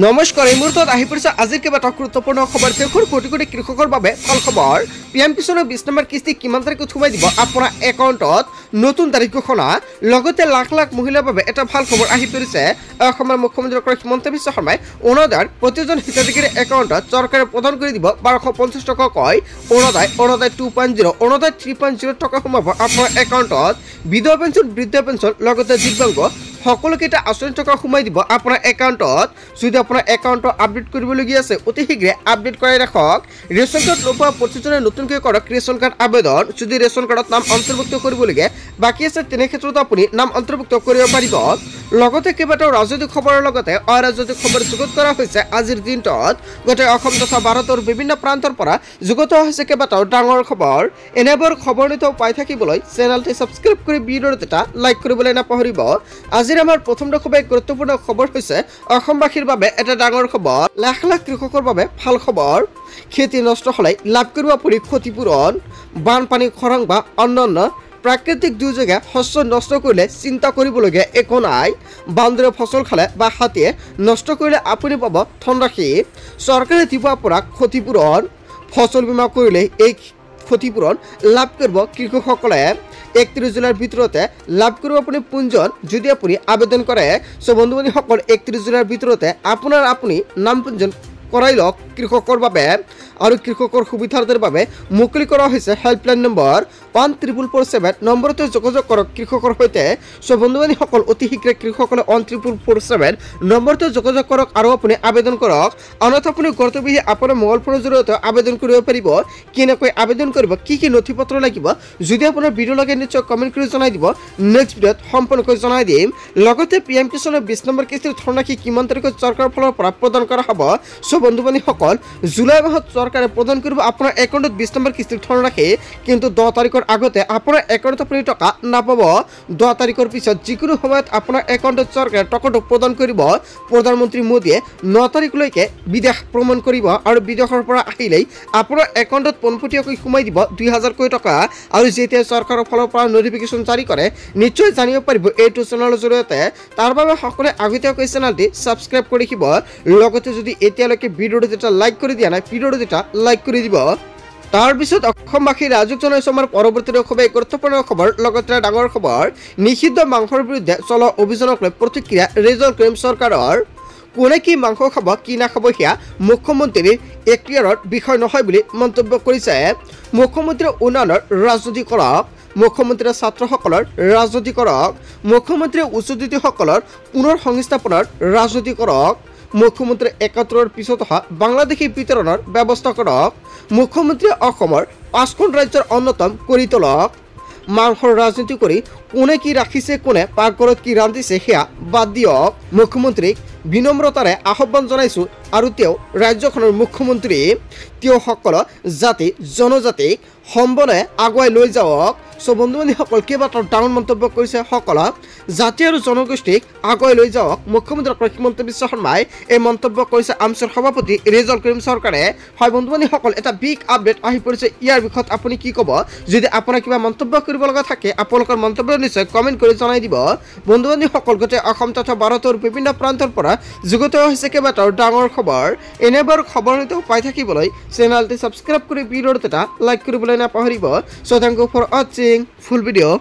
নমস্কাৰ এই মুহূৰ্তত আহি পৰিছে আজিৰ কেইবাটাও গুৰুত্বপূৰ্ণ খবৰ দেশৰ কোটি কোটি কৃষকৰ বাবে ভাল খবৰ পিএম কিষাণৰ 20 নম্বৰ কিস্তি কিমান তাৰিখত সোমাই দিব আপোনাৰ একাউণ্টত নতুন তাৰিখ ঘোষণা লগতে লাখ লাখ মহিলাৰ বাবে এটা ভাল খবৰ আহি পৰিছে অসমৰ মুখ্যমন্ত্ৰী ডক্টৰ হিমন্ত বিশ্ব শৰ্মাই অৰুণোদয়ৰ প্ৰতিজন হিতাধিকাৰীৰ একাউণ্টত চৰকাৰে প্ৰদান কৰি দিব 1250 টকাকৈ অৰুণোদয় 2.0 অৰুণোদয় 3.0 টকা সোমাব আপোনাৰ একাউণ্টত বিধৱা পেঞ্চন বৃদ্ধ পেঞ্চন লগতে দিব্যাংগ সকলোকেইটা আঁচনি টকা সোমাই দিব আপোনাৰ একাউণ্টত যদি আপোনাৰ একাউণ্ট আপডেট কৰিবলগীয়া আছে অতি শীঘ্ৰে আপডেট কৰাই ৰাখক ৰেচন কাৰ্ড নোপোৱা প্ৰতিজনে নতুনকৈ কৰক ৰেচন কাৰ্ড আবেদন যদি ৰেচন কাৰ্ডত নাম অন্তৰ্ভুক্ত কৰিবলগীয়া বাকী আছে তেনে ক্ষেত্ৰত আপুনি নাম অন্তৰ্ভুক্ত কৰিব পাৰিব লগতে কেইবাটাও ৰাজনৈতিক খবৰৰ লগতে অৰাজনৈতিক খবৰ যুগুত কৰা হৈছে আজিৰ দিনটোত গোটেই অসম তথা ভাৰতৰ বিভিন্ন প্ৰান্তৰ পৰা যুগুত হৈছে কেইবাটাও ডাঙৰ খবৰ এনেবোৰ খবৰ নিতৌ পাই থাকিবলৈ চেনেলটি সাবস্ক্ৰাইব কৰি ভিডিঅ'টো এটা লাইক কৰিবলৈ নাপাহৰিব আজিৰ আমাৰ প্ৰথম খুবেই গুৰুত্বপূৰ্ণ খবৰ হৈছে অসমবাসীৰ বাবে এটা ডাঙৰ খবৰ লাখ লাখ কৃষকৰ বাবে ভাল খবৰ খেতি নষ্ট হলে লাভ কৰিব আপুনি ক্ষতিপূৰণ বানপানী খৰাং বা অন্যান্য প্ৰাকৃতিক দুৰ্যোগে শস্য নষ্ট কৰিলে চিন্তা কৰিবলগীয়া একো নাই বান্দৰে ফসল খালে বা হাতীয়ে নষ্ট কৰিলে আপুনি পাব ধনৰাশি চৰকাৰে দিব আপোনাক ক্ষতিপূৰণ ফসল বীমা কৰিলে এই ক্ষতিপূৰণ লাভ কৰিব কৃষকসকলে 31 জুলাইৰ ভিতৰতে লাভ কৰিব আপুনি পঞ্জীয়ন যদি আপুনি আবেদন কৰে সো বন্ধু বান্ধৱীসকল 31 জুলাইৰ ভিতৰতে আপুনি নাম পঞ্জীয়ন কৰাই লওক কৃষকৰ বাবে আৰু কৃষকৰ সুবিধাৰ্থৰ বাবে মুকলি কৰা হৈছে হেল্পলাইন নম্বৰ 14447 নম্বৰতে যোগাযোগ কৰক কৃষকৰ সৈতে সো বন্ধু বান্ধৱীসকল অতি শীঘ্ৰে কৃষকসকলে 14447 নম্বৰতে যোগাযোগ কৰক আৰু আপুনি আবেদন কৰক অন্যথা আপুনি ঘৰতে বহি আপোনাৰ মোবাইল ফোনৰ জৰিয়তে আবেদন কৰিব পাৰিব কেনেকৈ আবেদন কৰিব কি কি নথিপত্ৰ লাগিব যদি আপোনাৰ ভিডিঅ লাগে নিশ্চয় কমেন্ট কৰি জনাই দিব নেক্সট ভিডিঅত সম্পূৰ্ণকৈ জনাই দিম লগতে পিএম কিষাণৰ 20 নম্বৰ কিস্তিৰ ধনৰাশি কিমান তাৰিখত চৰকাৰৰ ফালৰ পৰা প্ৰদান কৰা হ'ব সো বন্ধু বান্ধৱীসকল জুলাই মাহত চৰকাৰে প্ৰদান কৰিব আপোনাৰ একাউণ্টত 20 নম্বৰ কিস্তিৰ ধনৰাশি কিন্তু 10 তাৰিখৰ আগতে আপোনাৰ একাউণ্টত আপুনি টকা নাপাব 10 তাৰিখৰ পিছত যিকোনো সময়ত আপোনাৰ একাউণ্টত চৰকাৰে টকাটো প্ৰদান কৰিব প্ৰধানমন্ত্ৰী মোদীয়ে 9 তাৰিখলৈকে বিদেশ ভ্ৰমণ কৰিব আৰু বিদেশৰ পৰা আহিলেই আপোনাৰ একাউণ্টত পোনপটীয়াকৈ সোমাই দিব 2000 কৈ টকা আৰু যেতিয়া চৰকাৰৰ ফালৰ পৰা নটিফিকেশ্যন জাৰি কৰে নিশ্চয় জানিব পাৰিব এইটো চেনেলৰ জৰিয়তে তাৰ বাবে সকলোৱে আগতীয়াকৈ চেনেলটি সাবস্ক্ৰাইব কৰি ৰাখিব লগতে যদি এতিয়ালৈকে ভিডিঅ'টো যেটা লাইক কৰি দিয়া নাই ভিডিঅ'টো যেটা লাইক কৰি দিব তাৰ পিছত অসমবাসী ৰাজুক জনাইছো আমাৰ পৰৱৰ্তী খুবেই গুৰুত্বপূৰ্ণ খবৰ লগতে ডাঙৰ খবৰ নিষিদ্ধ মাংসৰ বিৰুদ্ধে চলা অভিযানক লৈ প্ৰতিক্ৰিয়া ৰিজল ক্ৰাইম চৰকাৰৰ কোনে কি মাংস খাব কি নাখাব সেয়া মুখ্যমন্ত্ৰীৰ এখতিয়াৰৰ বিষয় নহয় বুলি মন্তব্য কৰিছে মুখ্যমন্ত্ৰীৰ উন্নয়নৰ ৰাজনীতি কৰক মুখ্যমন্ত্ৰীৰ ছাত্ৰসকলৰ ৰাজনীতি কৰক মুখ্যমন্ত্ৰীৰ উচ্চশিক্ষিতসকলৰ পুনৰ সংস্থাপনৰ ৰাজনীতি কৰক মুখ্যমন্ত্ৰী 71ৰ পিছত অহা বাংলাদেশী বিতৰণৰ ব্যৱস্থা কৰক মুখ্যমন্ত্ৰীয়ে অসমৰ 5খন ৰাজ্যৰ অন্যতম কৰি তোলক মাংসৰ ৰাজনীতি কৰি কোনে কি ৰাখিছে কোনে পাকঘৰত কি ৰান্ধিছে সেয়া বাদ দিয়ক মুখ্যমন্ত্ৰীক বিনম্ৰতাৰে আহ্বান জনাইছো আৰু তেওঁ ৰাজ্যখনৰ মুখ্যমন্ত্ৰী সকল জাতি জনজাতিক সম্বনে আগুৱাই লৈ যাওক সো বন্ধু বান্ধৱীসকল কেইবাটাও ডাঙৰ মন্তব্য কৰিছে সকল জাতি আৰু জনগোষ্ঠীক আগুৱাই লৈ যাওক মুখ্যমন্ত্ৰী ডক্টৰ হিমন্ত বিশ্ব শৰ্মাই এই মন্তব্য কৰিছে আমচৰ সভাপতি ৰিজল ক্ৰাইম চৰকাৰে হয় বন্ধু বান্ধৱীসকল এটা বিগ আপডেট আহি পৰিছে ইয়াৰ বিষয়ত আপুনি কি ক'ব যদি আপোনাৰ কিবা মন্তব্য কৰিব লগা থাকে আপোনালোকৰ মন্তব্য নিশ্চয় কমেন্ট কৰি জনাই দিব বন্ধু বান্ধৱীসকল গোটেই অসম তথা ভাৰতৰ বিভিন্ন প্ৰান্তৰ পৰা যুগুত হৈছে কেইবাটাও ডাঙৰ খবৰ এনেবোৰ খবৰ নিতৌ পাই থাকিবলৈ চেনেলটি সাবস্ক্ৰাইব কৰি ভিডিঅ'টো এটা লাইক কৰিবলৈ নাপাহৰিব so thank you for watching full video'